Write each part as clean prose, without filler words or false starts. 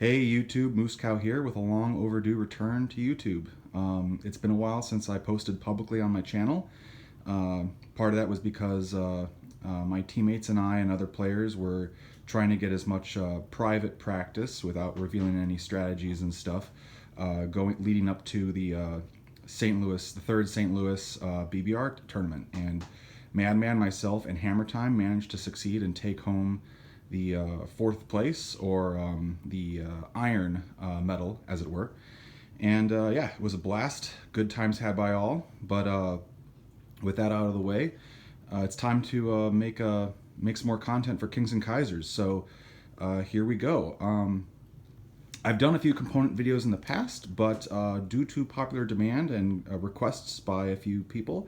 Hey YouTube, Moose Cow here with a long overdue return to YouTube. It's been a while since I posted publicly on my channel. Part of that was because my teammates and I and other players were trying to get as much private practice without revealing any strategies and stuff leading up to the third St. Louis BBR tournament. And Madman, myself, and Hammer Time managed to succeed and take home the fourth place, or the iron medal, as it were. And yeah, it was a blast. Good times had by all. But with that out of the way, it's time to make some more content for Kings and Kaisers. So here we go. I've done a few component videos in the past, but due to popular demand and requests by a few people,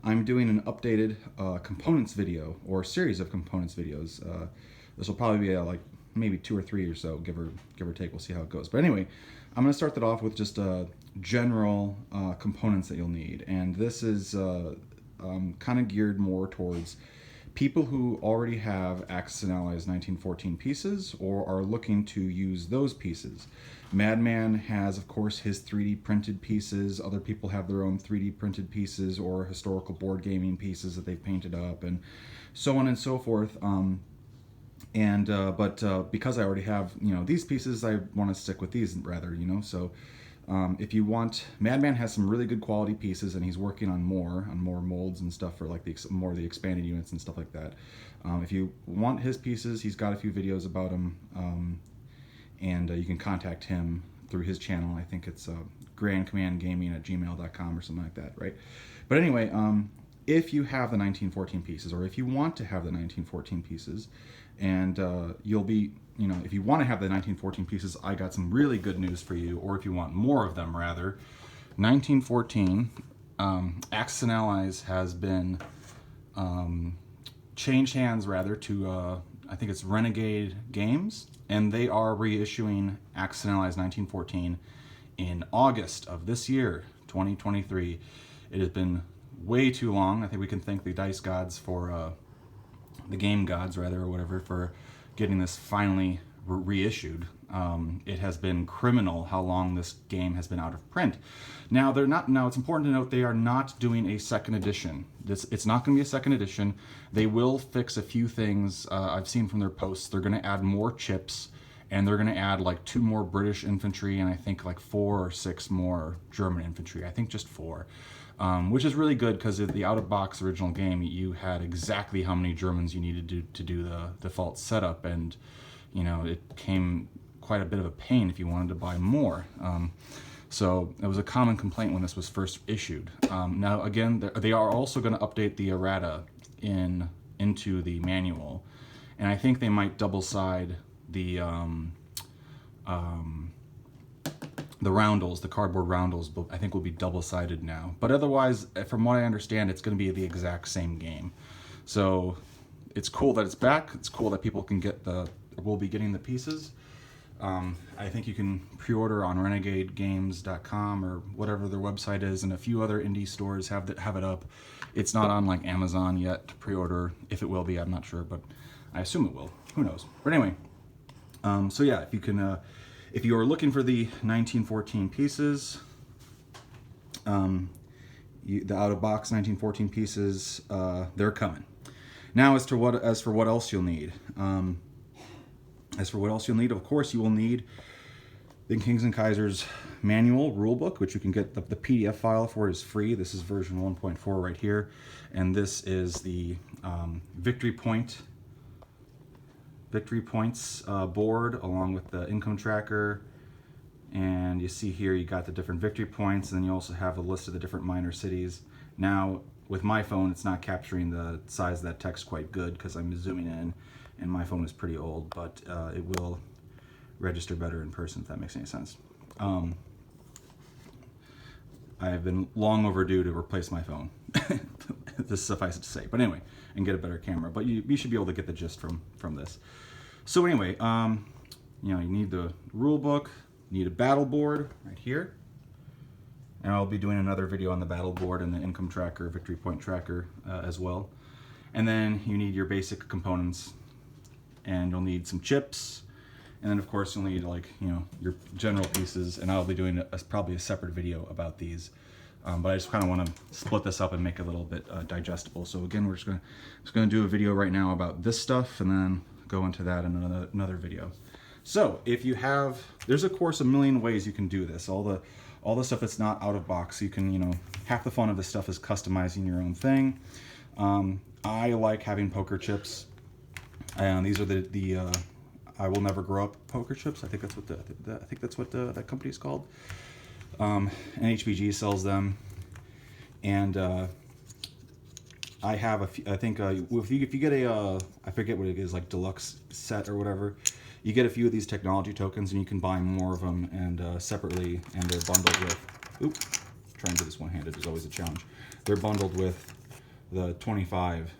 I'm doing an updated components video, or series of components videos. This will probably be like maybe 2 or 3 or so, give or take. We'll see how it goes. But anyway, I'm going to start that off with just general components that you'll need. And this is kind of geared more towards people who already have Axis and Allies 1914 pieces or are looking to use those pieces. Madman has, of course, his 3D printed pieces. Other people have their own 3D printed pieces or historical board gaming pieces that they've painted up, and so on and so forth. But because I already have, these pieces, I want to stick with these rather, So if you want, Madman has some really good quality pieces, and he's working on more molds and stuff for like more of the expanded units and stuff like that. If you want his pieces, he's got a few videos about them, and you can contact him through his channel. I think it's grandcommandgaming@gmail.com or something like that, right? But anyway, if you have the 1914 pieces, or if you want to have the 1914 pieces, and you'll be, if you want to have the 1914 pieces, I got some really good news for you. Or if you want more of them, rather, 1914 Axis and Allies has been changed hands, rather, to I think it's Renegade Games, and they are reissuing Axis and Allies 1914 in August of this year, 2023. It has been way too long. I think we can thank the dice gods for the game gods, rather, or whatever, for getting this finally reissued. It has been criminal how long this game has been out of print. Now it's important to note they are not doing a second edition. It's not going to be a second edition. They will fix a few things. I've seen from their posts. They're going to add more chips, and they're going to add like 2 more British infantry, and I think like 4 or 6 more German infantry. I think just 4. Which is really good, because of the out-of-box original game, you had exactly how many Germans you needed to do the default setup, and it came quite a bit of a pain if you wanted to buy more. So it was a common complaint when this was first issued. Now again, they are also going to update the errata into the manual, and I think they might double-side the Roundels, the cardboard Roundels, I think will be double-sided now. But otherwise, from what I understand, it's going to be the exact same game. So it's cool that it's back. It's cool that people will be getting the pieces. I think you can pre-order on renegadegames.com or whatever their website is, and a few other indie stores have it up. It's not on like Amazon yet to pre-order. If it will be, I'm not sure, but I assume it will. Who knows? But anyway, so yeah, if you can. If you are looking for the 1914 pieces, the out-of-box 1914 pieces, they're coming. Now, as for what else you'll need, of course, you will need the Kings and Kaisers manual rulebook, which you can get the PDF file for is free. This is version 1.4 right here, and this is the Victory Points board, along with the income tracker. And you see here you got the different victory points, and then you also have a list of the different minor cities. Now with my phone, it's not capturing the size of that text quite good because I'm zooming in, and my phone is pretty old, but it will register better in person, if that makes any sense. I have been long overdue to replace my phone. This suffices to say, but anyway, and get a better camera. But you should be able to get the gist from this. So anyway, you need the rule book, you need a battle board right here, and I'll be doing another video on the battle board and the income tracker, victory point tracker as well. And then you need your basic components, and you'll need some chips, And then of course you'll need like, you know, your general pieces, and I'll be doing probably a separate video about these. But I just kind of want to split this up and make it a little bit digestible. So again, we're just gonna do a video right now about this stuff, and then go into that in another video. So if you have, there's of course a million ways you can do this. All the stuff that's not out of box, you can, you know, half the fun of this stuff is customizing your own thing. I like having poker chips, and these are the I will never grow up poker chips. I think that's what that company is called. And HBG sells them, and I have a few, I think if you get a I forget what it is, like deluxe set or whatever, you get a few of these technology tokens, and you can buy more of them and separately, and they're bundled with. Trying to do this one-handed is always a challenge. They're bundled with the 25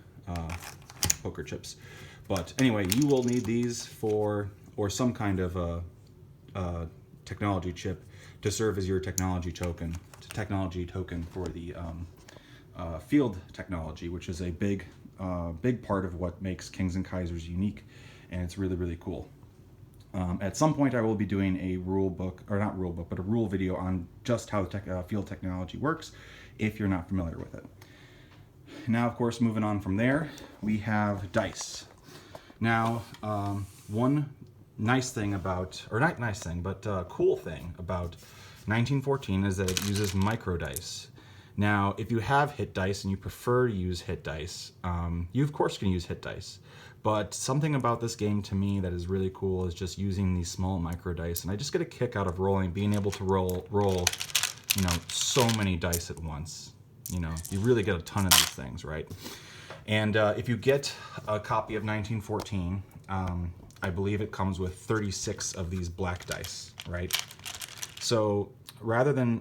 poker chips. But anyway, you will need these for, or some kind of technology chip to serve as your technology token for the field technology, which is a big part of what makes Kings and Kaisers unique, and it's really, really cool. At some point I will be doing a rule book, or not rule book, but a rule video on just how field technology works, if you're not familiar with it. Now, of course, moving on from there, we have dice. Now, one nice thing about, or not nice thing, but cool thing about 1914 is that it uses micro dice. Now, if you have hit dice and you prefer to use hit dice, you of course can use hit dice. But something about this game to me that is really cool is just using these small micro dice, and I just get a kick out of being able to roll, you know, so many dice at once. You know, you really get a ton of these things, right? And if you get a copy of 1914, I believe it comes with 36 of these black dice, right? So rather than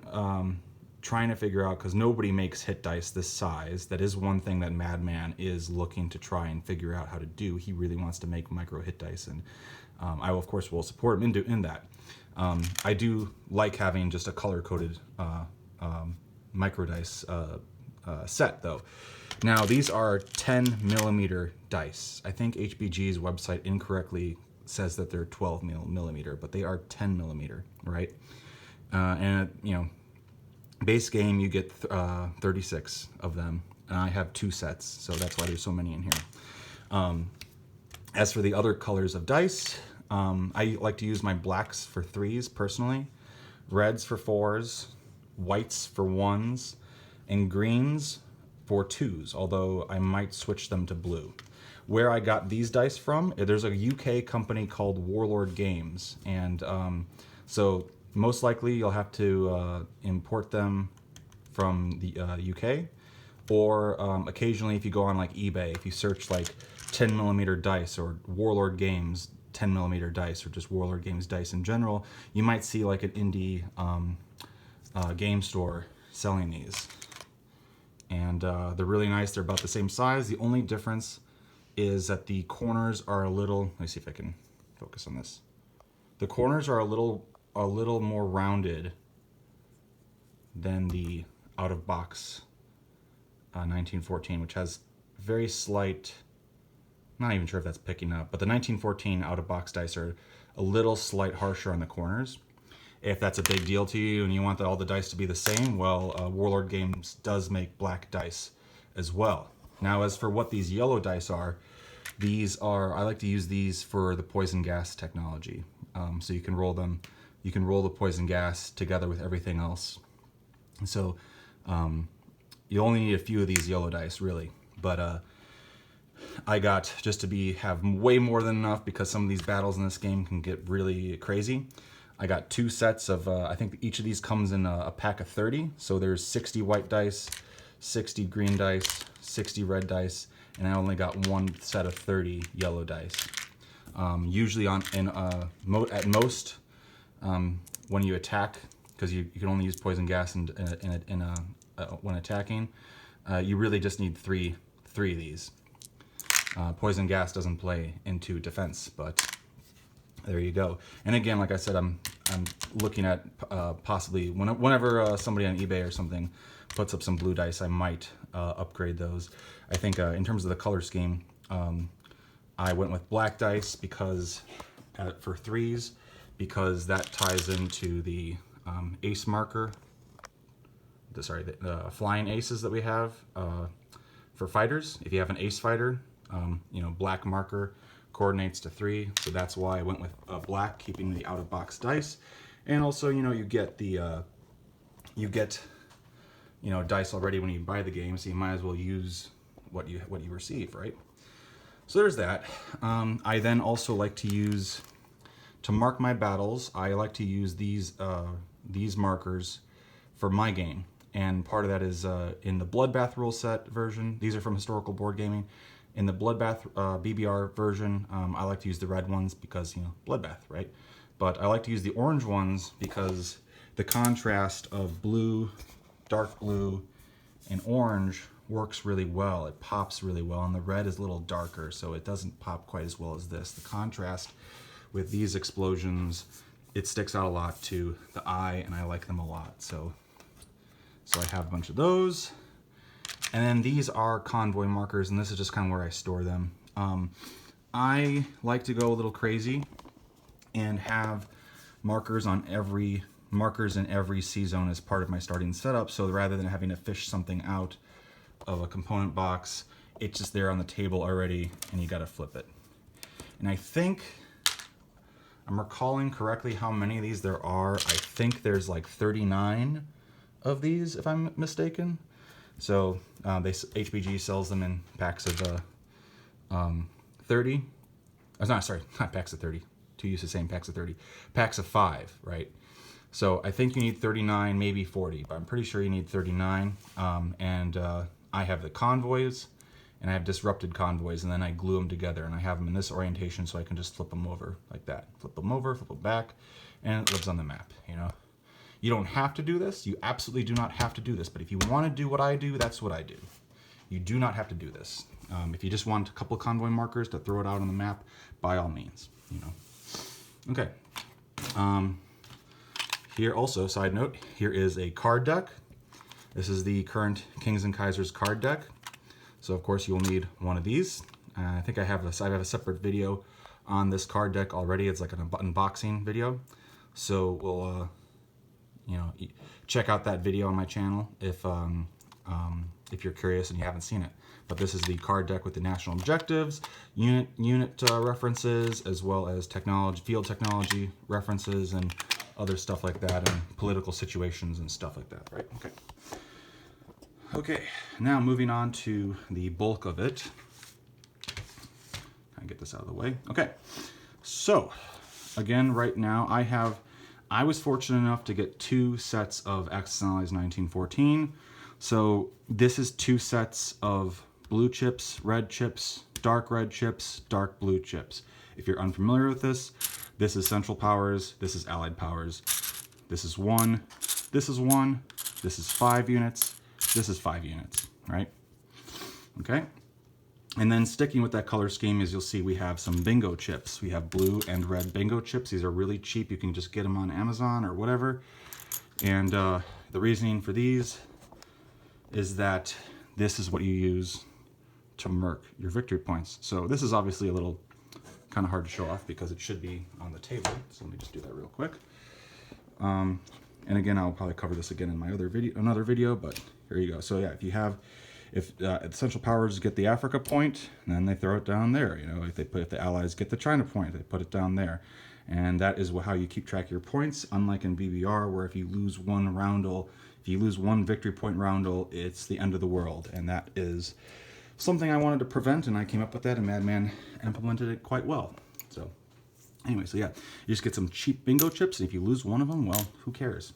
trying to figure out, because nobody makes hit dice this size, that is one thing that Madman is looking to try and figure out how to do. He really wants to make micro hit dice, and I will, of course, will support him in that. I do like having just a color-coded micro dice set, though. Now, these are 10 millimeter dice. I think HBG's website incorrectly says that they're 12 millimeter, but they are 10 millimeter, right? And, you know, base game, you get 36 of them, and I have 2 sets, so that's why there's so many in here. As for the other colors of dice, I like to use my blacks for 3s personally, reds for 4s, whites for 1s, and greens for 2s, although I might switch them to blue. Where I got these dice from, there's a UK company called Warlord Games, and so most likely you'll have to import them from the UK, or occasionally if you go on like eBay, if you search like 10 millimeter dice or Warlord Games 10 millimeter dice, or just Warlord Games dice in general, you might see like an indie game store selling these. And they're really nice. They're about the same size. The only difference is that the corners are a little, let me see if I can focus on this. The corners are a little more rounded than the out-of-box 1914, which has very slight, not even sure if that's picking up, but the 1914 out-of-box dice are a little slight harsher on the corners. If that's a big deal to you and you want all the dice to be the same, well, Warlord Games does make black dice as well. Now, as for what these yellow dice are, I like to use these for the poison gas technology. So you can roll them, you can roll the poison gas together with everything else. So you only need a few of these yellow dice, really. But I got, just to have way more than enough, because some of these battles in this game can get really crazy, I got 2 sets of, I think each of these comes in a pack of 30. So there's 60 white dice, 60 green dice, 60 red dice, and I only got 1 set of 30 yellow dice. Usually at most, when you attack, because you can only use poison gas when attacking, you really just need three of these. Poison gas doesn't play into defense, but there you go. And again, like I said, I'm looking at possibly whenever somebody on eBay or something puts up some blue dice, I might upgrade those. I think in terms of the color scheme, I went with black dice because for 3s because that ties into the ace marker, the flying aces that we have for fighters. If you have an ace fighter, black marker coordinates to 3, so that's why I went with black, keeping the out-of-box dice. And also, you get the dice already when you buy the game, so you might as well use what you receive, right? So there's that. I then also like to use, to mark my battles, I like to use these markers for my game. And part of that is in the Bloodbath rule set version. These are from Historical Board Gaming. In the Bloodbath BBR version, I like to use the red ones because, Bloodbath, right? But I like to use the orange ones because the contrast of blue, dark blue, and orange works really well. It pops really well, and the red is a little darker, so it doesn't pop quite as well as this. The contrast with these explosions, it sticks out a lot to the eye, and I like them a lot. So I have a bunch of those. And then these are convoy markers, and this is just kind of where I store them. I like to go a little crazy and have markers in every C-zone as part of my starting setup, so rather than having to fish something out of a component box, it's just there on the table already, and you got to flip it. And I think I'm recalling correctly how many of these there are. I think there's like 39 of these, if I'm mistaken. So HBG sells them in packs of 30. Not packs of 30. Too used to saying packs of 30. Packs of 5, right? So I think you need 39, maybe 40, but I'm pretty sure you need 39. I have the convoys, and I have disrupted convoys, and then I glue them together, and I have them in this orientation so I can just flip them over like that. Flip them over, flip them back, and it lives on the map, You don't have to do this. You absolutely do not have to do this, but if you want to do what I do, that's what I do. You do not have to do this. If you just want a couple of convoy markers to throw it out on the map, by all means, Okay. Here also, side note, here is a card deck. This is the current Kings and Kaisers card deck. So of course you'll need one of these. I think I have a separate video on this card deck already. It's like an unboxing video. So we'll, check out that video on my channel if you're curious and you haven't seen it. But this is the card deck with the national objectives, unit references, as well as field technology references, and other stuff like that, and political situations and stuff like that, right? Okay, now moving on to the bulk of it. Can I get this out of the way? Okay, so again, right now I was fortunate enough to get 2 sets of Axis and Allies 1914. So this is 2 sets of blue chips, red chips, dark red chips, dark blue chips. If you're unfamiliar with this, this is Central Powers, this is Allied Powers. This is 1, this is 1, this is 5 units, this is 5 units, right? Okay. And then sticking with that color scheme, as you'll see, we have some bingo chips. We have blue and red bingo chips. These are really cheap. You can just get them on Amazon or whatever. And the reasoning for these is that this is what you use to mark your victory points. So this is obviously a little kind of hard to show off because it should be on the table. So let me just do that real quick. And again, I'll probably cover this again in my another video, but here you go. So yeah, if Central Powers get the Africa point, then they throw it down there. If the Allies get the China point, they put it down there. And that is how you keep track of your points, unlike in BBR, where if you lose one roundel, if you lose one victory point roundel, it's the end of the world. And that is something I wanted to prevent, and I came up with that, and Madman implemented it quite well. So anyway, so yeah, you just get some cheap bingo chips, and if you lose one of them, well, who cares,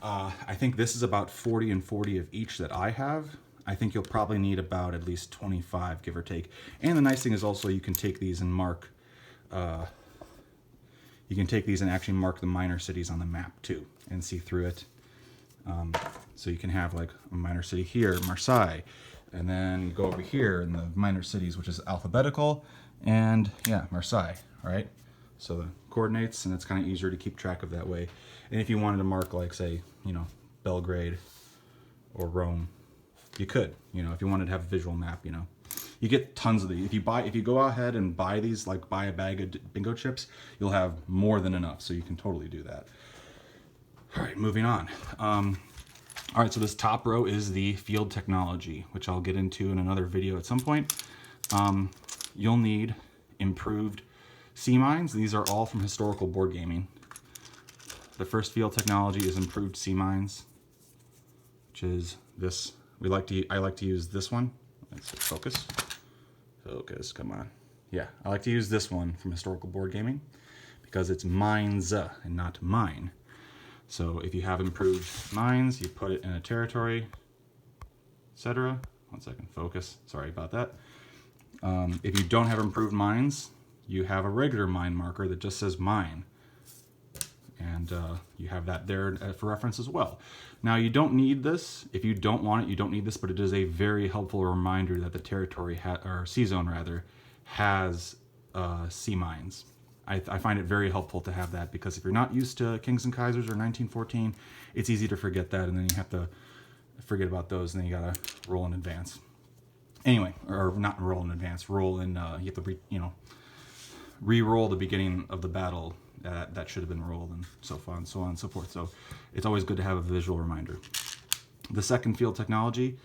I think this is about 40 and 40 of each that I have. I think you'll probably need about at least 25, give or take. And the nice thing is also you can take these and mark, actually mark the minor cities on the map too, and see through it. So you can have like a minor city here, Marseille, and then you go over here in the minor cities, which is alphabetical, and yeah, Marseille, right? So the coordinates, and it's kind of easier to keep track of that way. And if you wanted to mark, like, say, Belgrade or Rome, you could, if you wanted to have a visual map, you You get tons of these. If you go ahead and buy these, like buy a bag of bingo chips, you'll have more than enough. So you can totally do that. All right, moving on. All right, so this top row is the field technology, which I'll get into in another video at some point. You'll need improved sea mines. These are all from historical board gaming. The first field technology is improved sea mines, which is this. I like to use this one. Let's focus. Focus, come on. Yeah, I like to use this one from historical board gaming because it's mines and not mine. So if you have improved mines, you put it in a territory, etc. One second, focus. Sorry about that. If you don't have improved mines, you have a regular mine marker that just says mine. And you have that there for reference as well. Now you don't need this. If you don't want it, you don't need this, but it is a very helpful reminder that the territory, or sea zone rather, has sea mines. I find it very helpful to have that because if you're not used to Kings and Kaisers or 1914, it's easy to forget that, and then you have to forget about those, and then you gotta roll in advance. Anyway, or not roll in advance, roll in. You have to re-roll the beginning of the battle that should have been rolled, and so on and so forth. So it's always good to have a visual reminder. The second field technology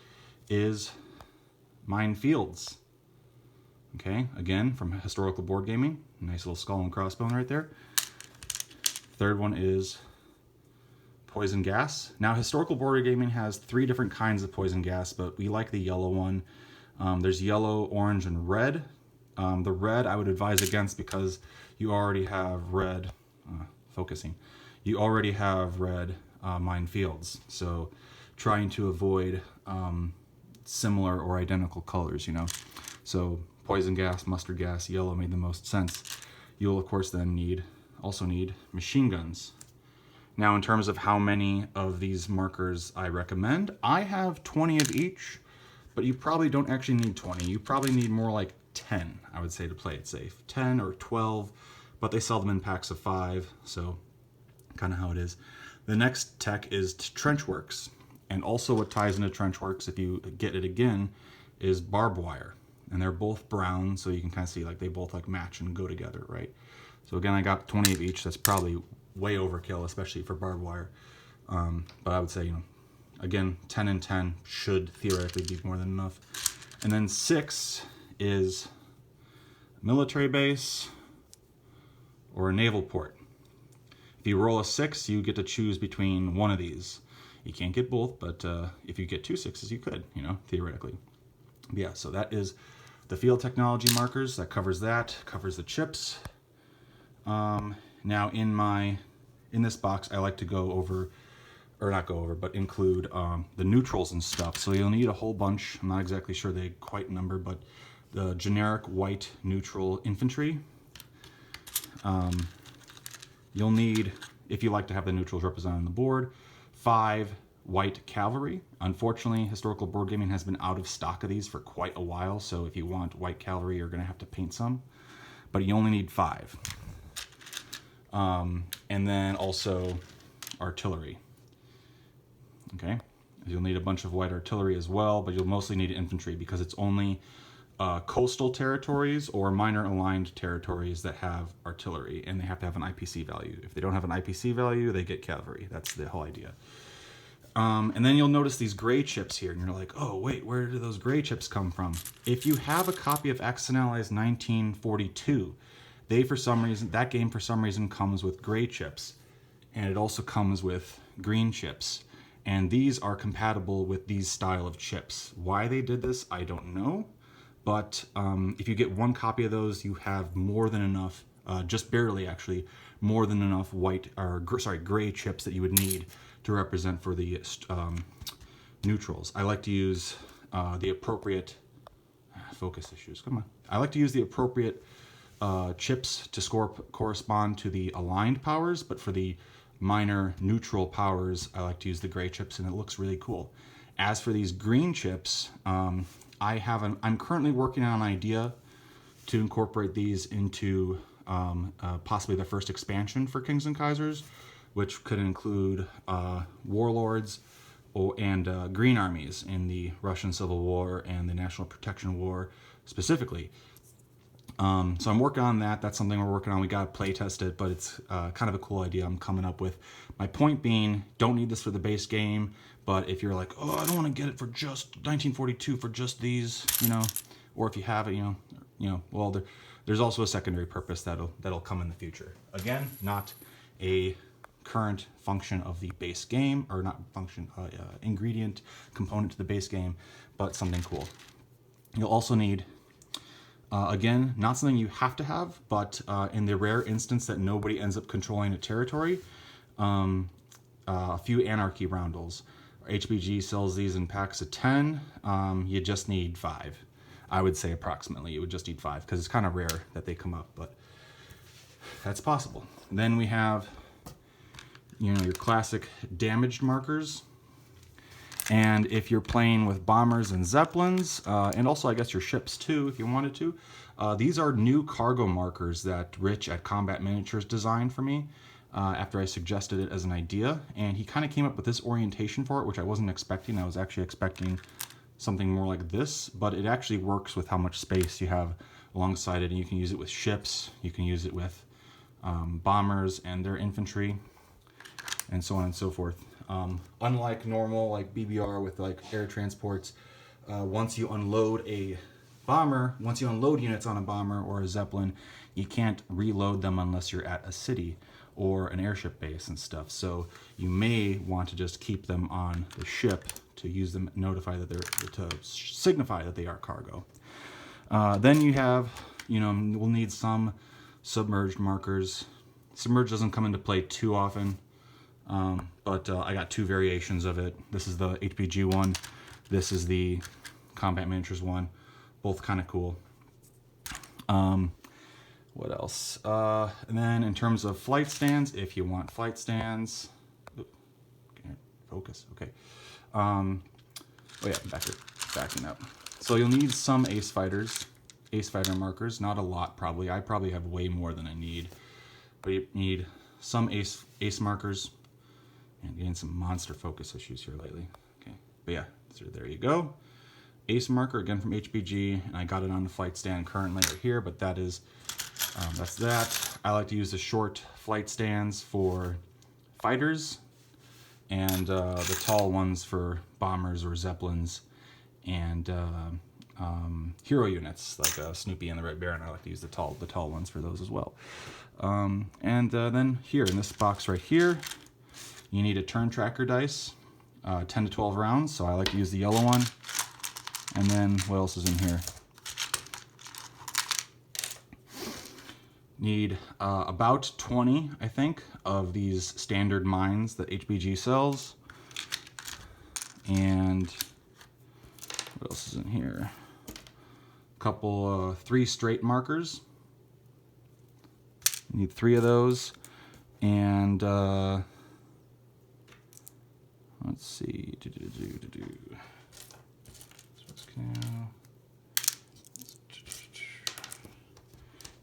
is mine fields. Okay, again, from historical board gaming. Nice little skull and crossbone right there. Third one is poison gas. Now, historical board gaming has 3 different kinds of poison gas, but we like the yellow one. There's yellow, orange, and red. The red I would advise against because you already have red, you already have red mine fields. So trying to avoid similar or identical colors, So poison gas, mustard gas, yellow made the most sense. You'll of course then also need machine guns. Now in terms of how many of these markers I recommend, I have 20 of each, but you probably don't actually need 20. You probably need more like 10, I would say, to play it safe. 10 or 12, but they sell them in packs of 5, so kind of how it is. The next tech is Trenchworks, and also what ties into Trenchworks, if you get it again, is barbed wire. And they're both brown, so you can kind of see like they both like match and go together, right? So again, I got 20 of each. That's probably way overkill, especially for barbed wire. But I would say, again, 10 and 10 should theoretically be more than enough. And then 6 is military base or a naval port. If you roll a 6, you get to choose between one of these. You can't get both, but if you get 2 6s, you could, theoretically. But yeah, so that is the field technology markers. That covers the chips. Now in this box, I like to go over, or not go over, but include the neutrals and stuff. So you'll need a whole bunch. I'm not exactly sure they quite number, but the generic white neutral infantry. You'll need, if you like to have the neutrals represented on the board, 5 white cavalry. Unfortunately, historical board gaming has been out of stock of these for quite a while, so if you want white cavalry, you're going to have to paint some. But you only need 5. And then also artillery. Okay, you'll need a bunch of white artillery as well, but you'll mostly need infantry because it's only coastal territories or minor aligned territories that have artillery, and they have to have an IPC value. If they don't have an IPC value, they get cavalry. That's the whole idea. And then you'll notice these gray chips here, and you're like, oh wait, where do those gray chips come from? If you have a copy of XNLI's 1942, that game for some reason comes with gray chips, and it also comes with green chips. And these are compatible with these style of chips. Why they did this, I don't know. But if you get one copy of those, you have more than enough, just barely actually, more than enough gray chips that you would need to represent for the neutrals. I like to use the appropriate focus issues. Come on. I like to use the appropriate chips to correspond to the aligned powers, but for the minor neutral powers, I like to use the gray chips, and it looks really cool. As for these green chips, I'm currently working on an idea to incorporate these into possibly the first expansion for Kings and Kaisers, which could include warlords and green armies in the Russian Civil War and the National Protection War. specifically. So I'm working on that. That's something we're working on. We got to play test it, but it's kind of a cool idea I'm coming up with. My point being, don't need this for the base game, but if you're like, oh, I don't want to get it for just 1942 for just these, you know, or if you have it, well, there's also a secondary purpose that'll come in the future. Again, not a current function of the base game, or not function, ingredient component to the base game, but something cool. You'll also need, again, not something you have to have, but in the rare instance that nobody ends up controlling a territory, a few Anarchy Roundels. HBG sells these in packs of 10. You just need 5. I would say approximately you would just need 5, because it's kind of rare that they come up, but that's possible. Then we have, your classic damaged markers. And if you're playing with bombers and zeppelins, and also I guess your ships too, if you wanted to, these are new cargo markers that Rich at Combat Miniatures designed for me after I suggested it as an idea. And he kind of came up with this orientation for it, which I wasn't expecting. I was actually expecting something more like this, but it actually works with how much space you have alongside it. And you can use it with ships, you can use it with bombers and their infantry, and so on and so forth. Unlike normal like BBR with like air transports, once you unload a bomber, once you unload units on a bomber or a zeppelin, you can't reload them unless you're at a city or an airship base and stuff. So you may want to just keep them on the ship to use them, to signify that they are cargo. Then you have, we'll need some submerged markers. Submerged doesn't come into play too often. But I got 2 variations of it. This is the HPG one. This is the Combat Miniatures one. Both kind of cool. What else? And then in terms of flight stands, if you want flight stands, focus. Okay. Oh yeah, backing up. So you'll need some ace fighter markers. Not a lot, probably. I probably have way more than I need. But you need some ace markers. And getting some monster focus issues here lately. Okay, but yeah, so there you go. Ace marker, again from HBG, and I got it on the flight stand currently right here, but that is, that's that. I like to use the short flight stands for fighters, and the tall ones for bombers or zeppelins, and hero units, like Snoopy and the Red Baron. I like to use the tall ones for those as well. And then here, in this box right here, you need a turn tracker dice, 10 to 12 rounds, so I like to use the yellow one. And then, what else is in here? Need about 20, I think, of these standard mines that HBG sells. And what else is in here? A couple, 3 straight markers. Need 3 of those. And, let's see.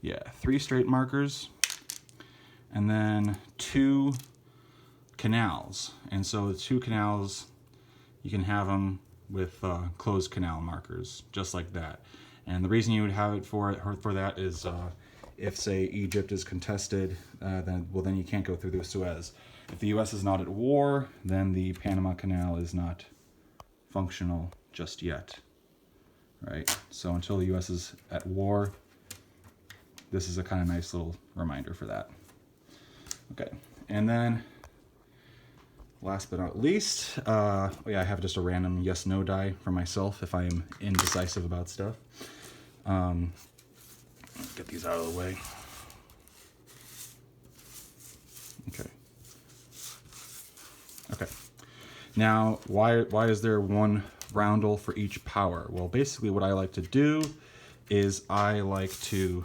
Yeah, 3 straight markers, and then 2 canals. And so the 2 canals, you can have them with closed canal markers, just like that. And the reason you would have it for that is if, say, Egypt is contested, then you can't go through the Suez. If the U.S. is not at war, then the Panama Canal is not functional just yet, right? So until the U.S. is at war, this is a kind of nice little reminder for that. Okay, and then last but not least, yeah, I have just a random yes/no die for myself if I am indecisive about stuff. Let's get these out of the way. Okay. Okay. Now, why is there 1 roundel for each power? Well, basically what I like to do is I like to,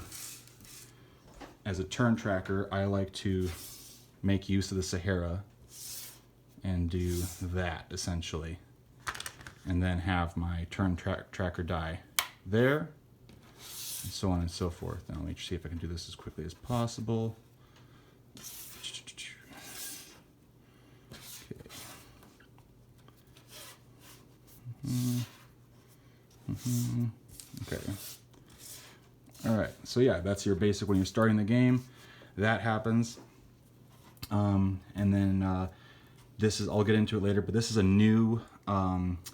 as a turn tracker, I like to make use of the Sahara and do that, essentially. And then have my turn tracker die there, and so on and so forth. Now let me see if I can do this as quickly as possible. Okay. So yeah, that's your basic when you're starting the game. That happens. And then this is, I'll get into it later, but this is a new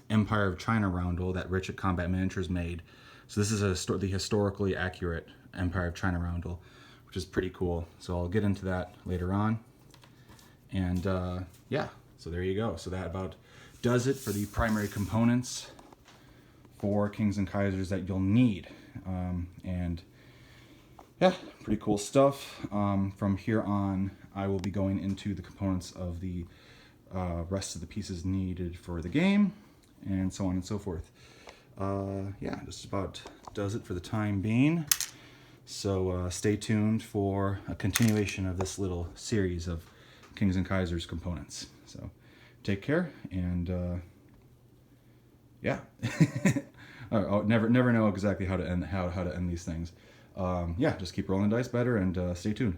Empire of China roundel that Rich at Combat Miniatures made. So this is the historically accurate Empire of China roundel, which is pretty cool. So I'll get into that later on. And yeah, so there you go. So that about does it for the primary components for Kings and Kaisers that you'll need. And yeah, pretty cool stuff. From here on, I will be going into the components of the rest of the pieces needed for the game, and so on and so forth. Yeah, just about does it for the time being. So stay tuned for a continuation of this little series of Kings and Kaisers components. So take care, and yeah. I'll never know exactly how to end these things. Yeah, just keep rolling dice better, and stay tuned.